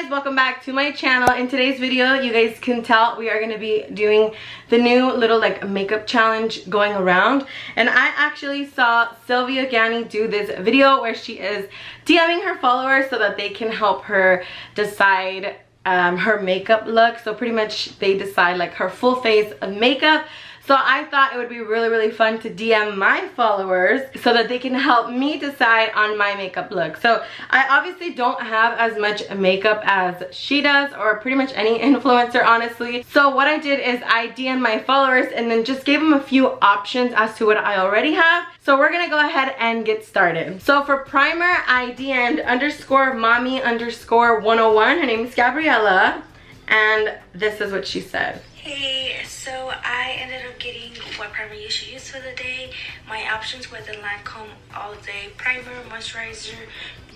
guys, welcome back to my channel. In today's video, you guys can tell we are going to be doing the new little like makeup challenge going around, and I actually saw Sylvia Gani do this video where she is DMing her followers so that they can help her decide her makeup look. So pretty much they decide like her full face of makeup. So I thought it would be really fun to DM my followers so that they can help me decide on my makeup look. So I obviously don't have as much makeup as she does, or pretty much any influencer, honestly. So what I did is I DM'd my followers and then just gave them a few options as to what I already have. So we're gonna go ahead and get started. So for primer, I DM'd _mommy_101. Her name is Gabriella, and this is what she said. Hey, so I ended up getting what primer you should use for the day. My options were the Lancome All Day Primer, Moisturizer,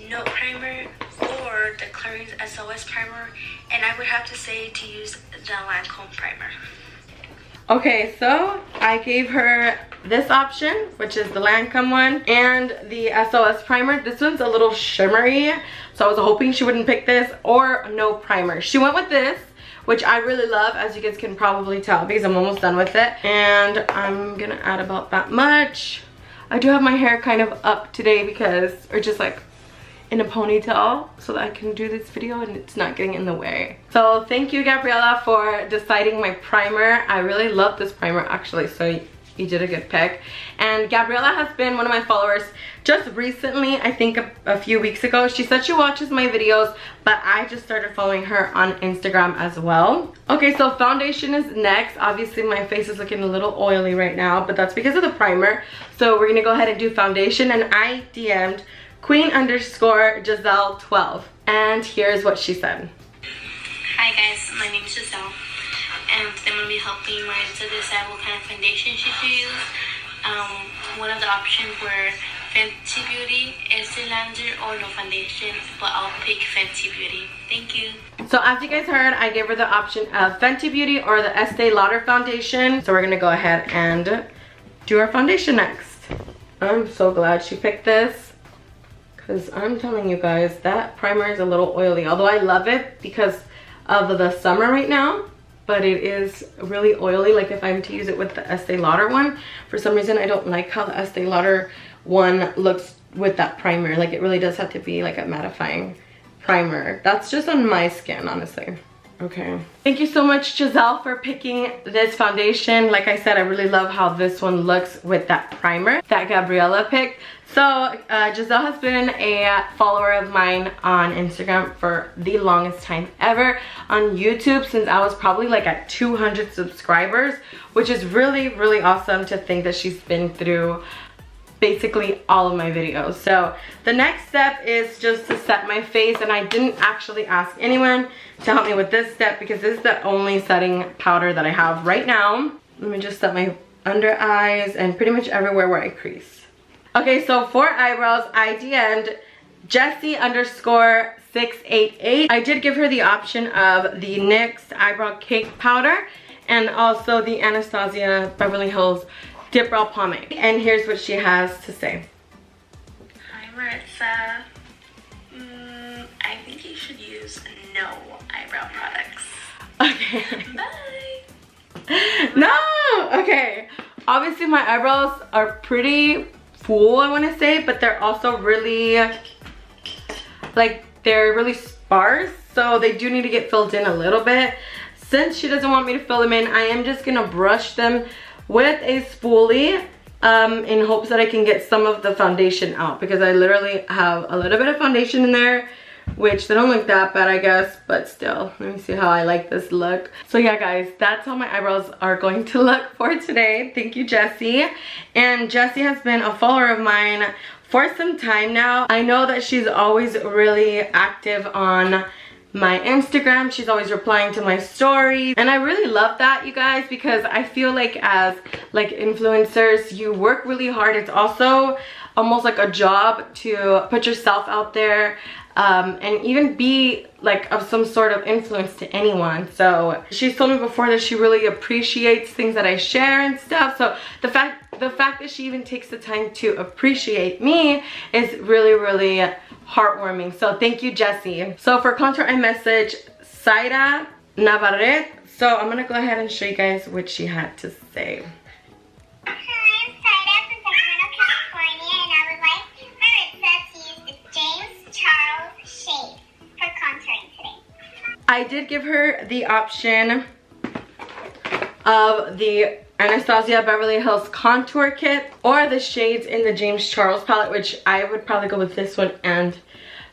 No Primer, or the Clarins SOS Primer. And I would have to say to use the Lancome Primer. Okay, so I gave her this option, which is the Lancome one, and the SOS Primer. This one's a little shimmery, so I was hoping she wouldn't pick this, or no primer. She went with this, which I really love, as you guys can probably tell because I'm almost done with it. And I'm gonna add about that much. I do have my hair kind of up today because, or just like in a ponytail, so that I can do this video and it's not getting in the way. So thank you, Gabriella, for deciding my primer. I really love this primer actually, so you did a good pick. And Gabriella has been one of my followers just recently, I think a few weeks ago. She said she watches my videos, but I just started following her on Instagram as well. Okay, so foundation is next. Obviously my face is looking a little oily right now, but that's because of the primer. So we're gonna go ahead and do foundation, and I DM'd Queen_Giselle12, and here's what she said. Hi guys, my name is Giselle, and I'm going to be helping Marissa decide what kind of foundation she should use. One of the options were Fenty Beauty, Estee Lauder, or no foundation, but I'll pick Fenty Beauty. Thank you. So as you guys heard, I gave her the option of Fenty Beauty or the Estee Lauder foundation. So we're gonna go ahead and do our foundation next. I'm so glad she picked this, because I'm telling you guys, that primer is a little oily. Although I love it because of the summer right now, but it is really oily. Like if I'm to use it with the Estee Lauder one, for some reason I don't like how the Estee Lauder one looks with that primer. Like it really does have to be like a mattifying primer. That's just on my skin, honestly. Okay, thank you so much, Giselle, for picking this foundation. Like I said, I really love how this one looks with that primer that Gabriella picked. So Giselle has been a follower of mine on Instagram for the longest time ever. On YouTube, since I was probably like at 200 subscribers, which is really awesome to think that she's been through basically all of my videos. So the next step is just to set my face, and I didn't actually ask anyone to help me with this step because this is the only setting powder that I have right now. Let me just set my under eyes and pretty much everywhere where I crease. Okay, so for eyebrows, I DM'd Jessie_688. I did give her the option of the NYX eyebrow cake powder and also the Anastasia Beverly Hills Dip Brow Pomade. And here's what she has to say. Hi Marissa. I think you should use no eyebrow products. Okay. Bye. No! Okay. Obviously my eyebrows are pretty full, I want to say, but they're also really, like, they're really sparse. So they do need to get filled in a little bit. Since she doesn't want me to fill them in, I am just going to brush them with a spoolie in hopes that I can get some of the foundation out, because I literally have a little bit of foundation in there, which they don't look that bad, I guess, but still, let me see how I like this look. So yeah guys, that's how my eyebrows are going to look for today. Thank you, Jessie. And Jessie has been a follower of mine for some time now. I know that she's always really active on my Instagram. She's always replying to my stories, and I really love that, you guys, because I feel like as like influencers, you work really hard. It's also almost like a job to put yourself out there and even be like of some sort of influence to anyone. So she's told me before that she really appreciates things that I share and stuff. So the fact that she even takes the time to appreciate me is really heartwarming. So thank you, Jessie. So for contour, I messaged Saida Navarrete. So I'm gonna go ahead and show you guys what she had to say. Hi, I'm Saida from Sacramento, California, and I would like Maritza to use the James Charles shade for contouring today. I did give her the option of the Anastasia Beverly Hills contour kit or the shades in the James Charles palette, which I would probably go with this one and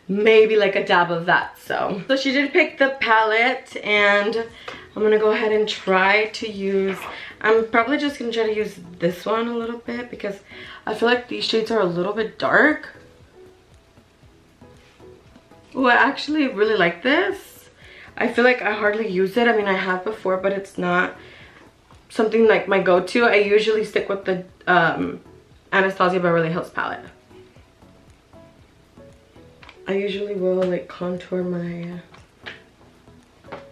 maybe like a dab of that. So she did pick the palette, and I'm gonna go ahead and try to use, I'm probably just gonna try to use this one a little bit because I feel like these shades are a little bit dark. Oh, I actually really like this. I feel like I hardly use it. I mean, I have before, but it's not something like my go-to. I usually stick with the Anastasia Beverly Hills palette. I usually will like contour my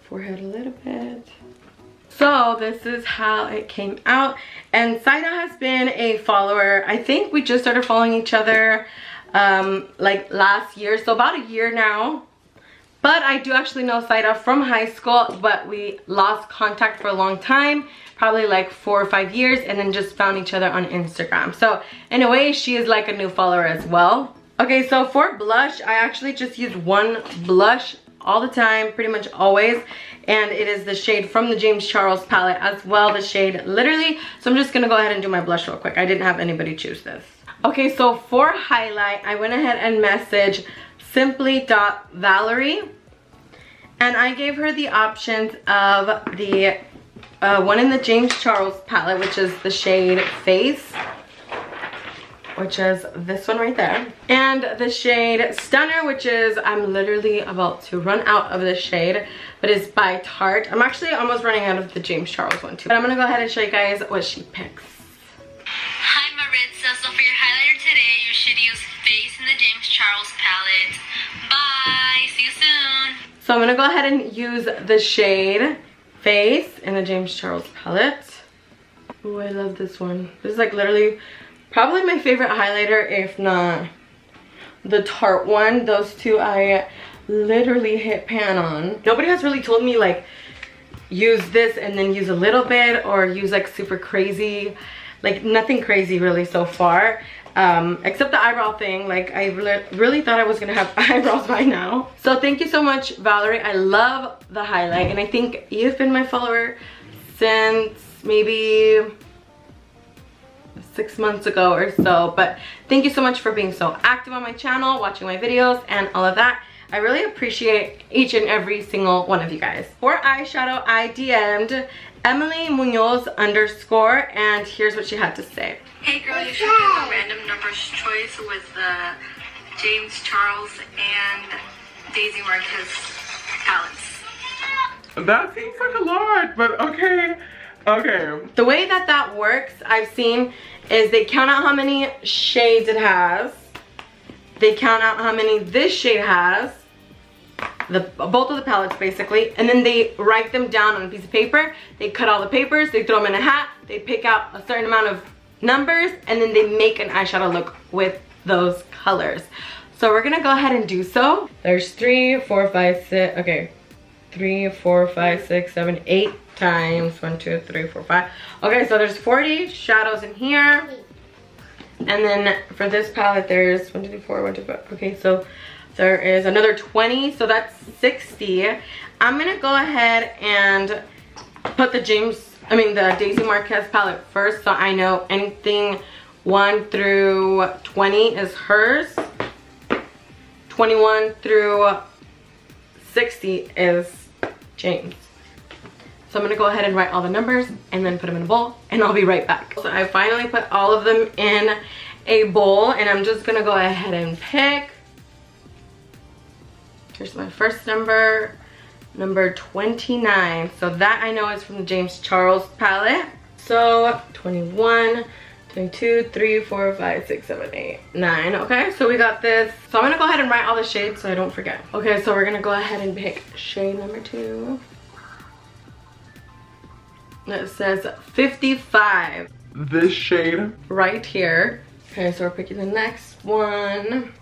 forehead a little bit. So this is how it came out. And Saida has been a follower. I think we just started following each other like last year, so about a year now. But I do actually know Saida from high school, but we lost contact for a long time, probably like 4 or 5 years, and then just found each other on Instagram. So in a way, she is like a new follower as well. Okay, so for blush, I actually just use one blush all the time, pretty much always, and it is the shade from the James Charles palette as well, the shade Literally. So I'm just gonna go ahead and do my blush real quick. I didn't have anybody choose this. Okay, so for highlight, I went ahead and messaged simply.valerie, and I gave her the options of the one in the James Charles palette, which is the shade Face, which is this one right there, and the shade Stunner, which is, I'm literally about to run out of this shade, but it's by Tarte. I'm actually almost running out of the James Charles one too, but I'm gonna go ahead and show you guys what she picks. Hi Maritza, so for your highlighter today, you should use Face in the James Charles palette. Bye, see you soon. So I'm gonna go ahead and use the shade Face in the James Charles palette. Oh, I love this one. This is like literally probably my favorite highlighter, if not the Tarte one. Those two I literally hit pan on. Nobody has really told me like use this and then use a little bit, or use like super crazy. Like nothing crazy really so far, except the eyebrow thing. Like I really thought I was gonna have eyebrows by now. So thank you so much, Valerie. I love the highlight, and I think you've been my follower since maybe 6 months ago or so. But thank you so much for being so active on my channel, watching my videos and all of that. I really appreciate each and every single one of you guys. For eyeshadow, I DM'd Emily Munoz _, and here's what she had to say. Hey girl, you should do a random numbers choice with James Charles and Daisy Marquez palettes. That seems like a lot, but okay. Okay. The way that works, I've seen, is they count out how many shades it has. They count out how many this shade has. Both of the palettes basically, and then they write them down on a piece of paper. They cut all the papers, they throw them in a hat, they pick out a certain amount of numbers, and then they make an eyeshadow look with those colors. So we're gonna go ahead and do so. There's 3, 4, 5, 6, okay. 3, 4, 5, 6, 7, 8 times 1, 2, 3, 4, 5. Okay, so there's 40 shadows in here. And then for this palette, there's 1, 2, 3, 4, 1, 2, 5. Okay, so there is another 20, so that's 60. I'm gonna go ahead and put the Daisy Marquez palette first, so I know anything 1 through 20 is hers. 21 through 60 is James. So I'm gonna go ahead and write all the numbers and then put them in a bowl, and I'll be right back. So I finally put all of them in a bowl, and I'm just gonna go ahead and pick. Here's my first number, number 29. So that I know is from the James Charles palette. So 21, 22, 3, 4, 5, 6, 7, 8, 9. Okay, so we got this. So I'm gonna go ahead and write all the shades so I don't forget. Okay, so we're gonna go ahead and pick shade number 2. It says 55. This shade. Right here. Okay, so we're picking the next one.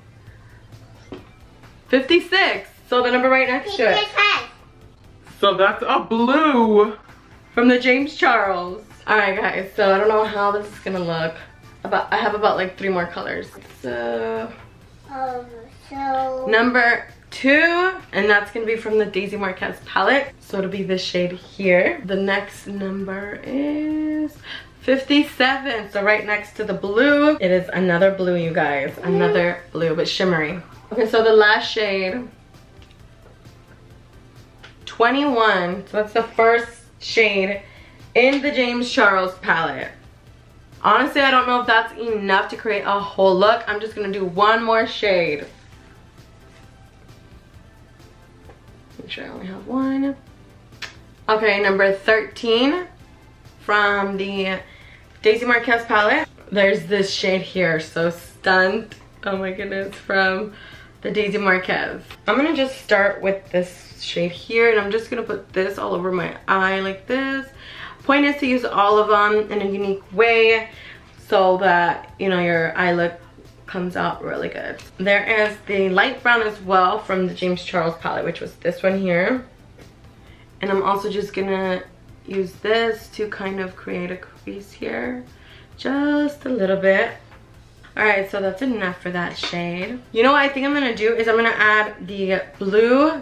56. So the number right next to it. So that's a blue. From the James Charles. Alright guys, so I don't know how this is gonna look. I have about like 3 more colors. So number 2, and that's gonna be from the Daisy Marquez palette. So it'll be this shade here. The next number is 57. So right next to the blue, it is another blue, you guys. Another blue, but shimmery. Okay, so the last shade, 21. So that's the first shade in the James Charles palette. Honestly, I don't know if that's enough to create a whole look. I'm just gonna do one more shade. Make sure I only have one. Okay, number 13 from the Daisy Marquez palette. There's this shade here, so Stunt. Oh my goodness, from the Daisy Marquez. I'm gonna just start with this shade here, and I'm just gonna put this all over my eye like this. Point is to use all of them in a unique way so that, you know, your eye look comes out really good. There is the light brown as well from the James Charles palette, which was this one here. And I'm also just gonna use this to kind of create a crease here, just a little bit. All right, so that's enough for that shade. You know what I think I'm gonna do is I'm gonna add the blue,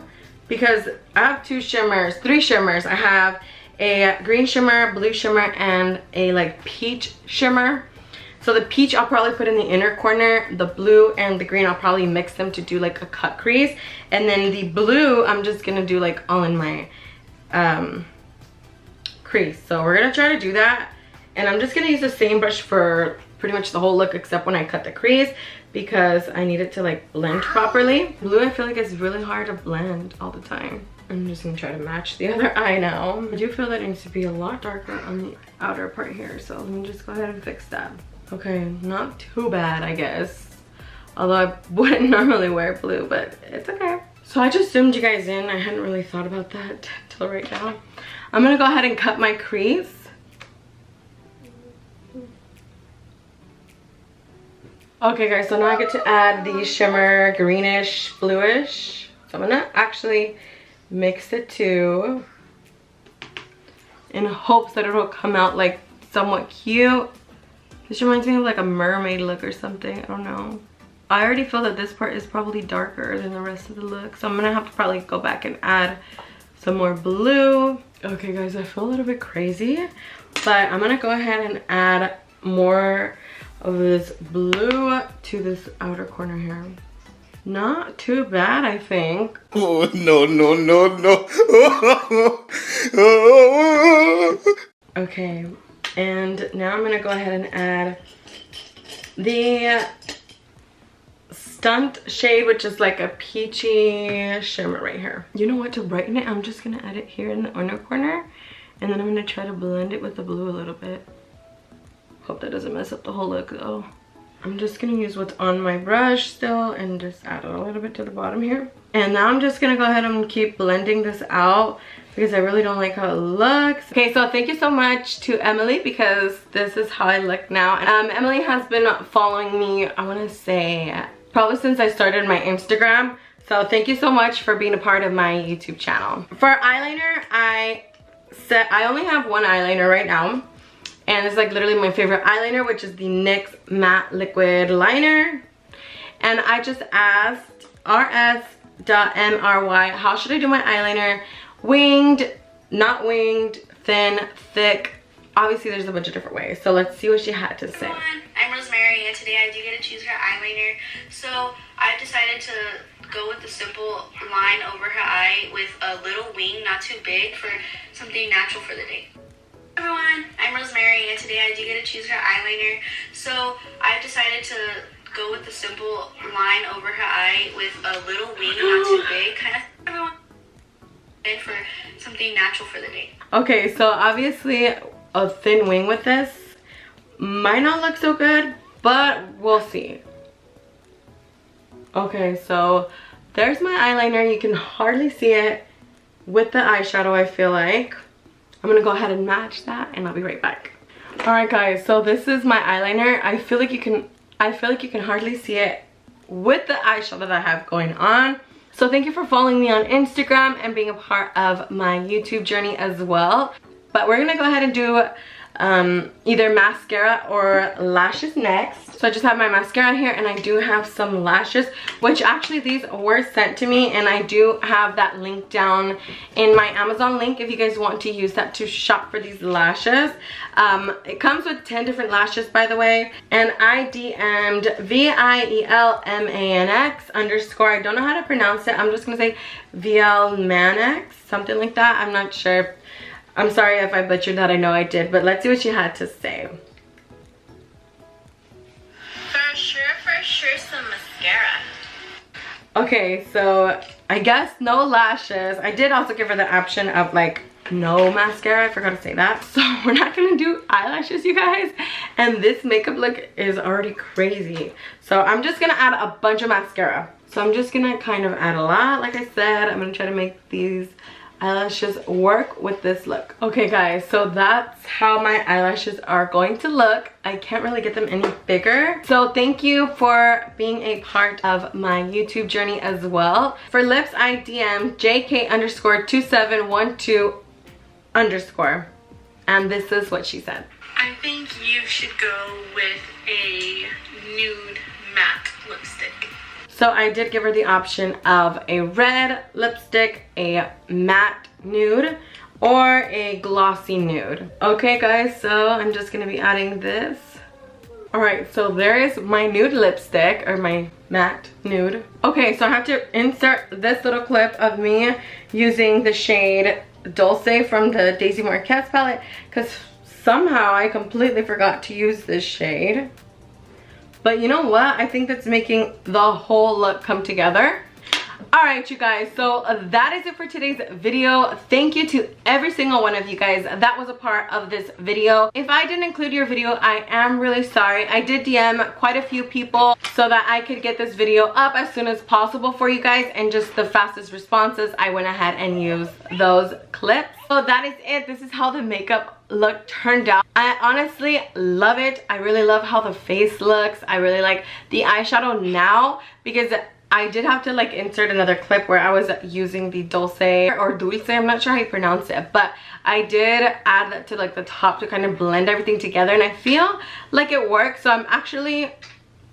because I have 3 shimmers. I have a green shimmer, blue shimmer, and a like peach shimmer. So the peach I'll probably put in the inner corner. The blue and the green I'll probably mix them to do like a cut crease. And then the blue I'm just gonna do like all in my crease. So we're gonna try to do that. And I'm just gonna use the same brush for pretty much the whole look except when I cut the crease, because I need it to like blend properly. Blue I feel like it's really hard to blend all the time. I'm just gonna try to match the other eye now. I do feel that it needs to be a lot darker on the outer part here, so let me just go ahead and fix that. Okay, not too bad, I guess. Although I wouldn't normally wear blue, but it's okay. So I just zoomed you guys in. I hadn't really thought about that till right now. I'm gonna go ahead and cut my crease. Okay guys, so now I get to add the shimmer greenish, bluish. So I'm gonna actually mix the two in hopes that it'll come out like somewhat cute. This reminds me of like a mermaid look or something, I don't know. I already feel that this part is probably darker than the rest of the look, so I'm gonna have to probably go back and add some more blue. Okay guys, I feel a little bit crazy, but I'm gonna go ahead and add more of this blue to this outer corner here. Not too bad, I think. Oh, no, no, no, no. Okay, and now I'm gonna go ahead and add the Stunt shade, which is like a peachy shimmer right here. You know what, to brighten it, I'm just gonna add it here in the inner corner, and then I'm gonna try to blend it with the blue a little bit. Hope that doesn't mess up the whole look though. I'm just gonna use what's on my brush still and just add a little bit to the bottom here. And now I'm just gonna go ahead and keep blending this out because I really don't like how it looks. Okay, so thank you so much to Emily, because this is how I look now. Emily has been following me, I wanna say, probably since I started my Instagram. So thank you so much for being a part of my YouTube channel. For eyeliner, I only have one eyeliner right now. And it's like literally my favorite eyeliner, which is the NYX Matte Liquid Liner. And I just asked rs.mry, how should I do my eyeliner? Winged, not winged, thin, thick. Obviously there's a bunch of different ways. So let's see what she had to say. Everyone, I'm Rosemary, and today I do get to choose her eyeliner. So I've decided to go with the simple line over her eye with a little wing, not too big, for something natural for the day. Everyone, I'm Rosemary, and today I do get to choose her eyeliner. So I've decided to go with the simple line over her eye with a little wing, not too big, kind of. Everyone, for something natural for the day. Okay, so obviously a thin wing with this might not look so good, but we'll see. Okay, so there's my eyeliner. You can hardly see it with the eyeshadow, I feel like. I'm gonna go ahead and match that and I'll be right back. Alright guys, so this is my eyeliner. I feel like you can hardly see it with the eyeshadow that I have going on. So thank you for following me on Instagram and being a part of my YouTube journey as well. But we're gonna go ahead and do either mascara or lashes next. So I just have my mascara here, and I do have some lashes, which actually these were sent to me, and I do have that link down in my Amazon link if you guys want to use that to shop for these lashes. It comes with 10 different lashes, by the way, and I DM'd VIELMANX _ I don't know how to pronounce it. I'm just gonna say VIELMANX, something like that. I'm not sure. I'm sorry if I butchered that, I know I did, but let's see what she had to say. For sure, some mascara. Okay, so I guess no lashes. I did also give her the option of like no mascara, I forgot to say that. So we're not gonna do eyelashes, you guys. And this makeup look is already crazy. So I'm just gonna add a bunch of mascara. So I'm just gonna kind of add a lot, like I said. I'm gonna try to make these eyelashes work with this look. Okay guys, so that's how my eyelashes are going to look. I can't really get them any bigger. So thank you for being a part of my YouTube journey as well. For lips, I DM'd JK_2712_, and this is what she said. I think you should go with a nude matte lipstick. So I did give her the option of a red lipstick, a matte nude, or a glossy nude. Okay guys, so I'm just gonna be adding this. Alright, so there is my nude lipstick, or my matte nude. Okay, so I have to insert this little clip of me using the shade Dulce from the Daisy Marquez palette, because somehow I completely forgot to use this shade. But you know what? I think that's making the whole look come together. Alright you guys, so that is it for today's video. Thank you to every single one of you guys that was a part of this video. If I didn't include your video, I am really sorry. I did DM quite a few people so that I could get this video up as soon as possible for you guys, and just the fastest responses, I went ahead and used those clips. So that is it. This is how the makeup look turned out. I honestly love it. I really love how the face looks. I really like the eyeshadow now, because I did have to like insert another clip where I was using the Dulce or Dulce, I'm not sure how you pronounce it, but I did add that to like the top to kind of blend everything together, and I feel like it works. So I'm actually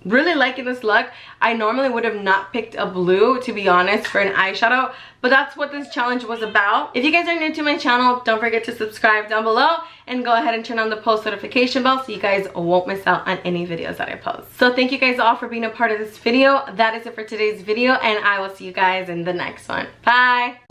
really liking this look. I normally would have not picked a blue, to be honest, for an eyeshadow, but that's what this challenge was about. If you guys are new to my channel, don't forget to subscribe down below and go ahead and turn on the post notification bell so you guys won't miss out on any videos that I post. So thank you guys all for being a part of this video. That is it for today's video, and I will see you guys in the next one. Bye!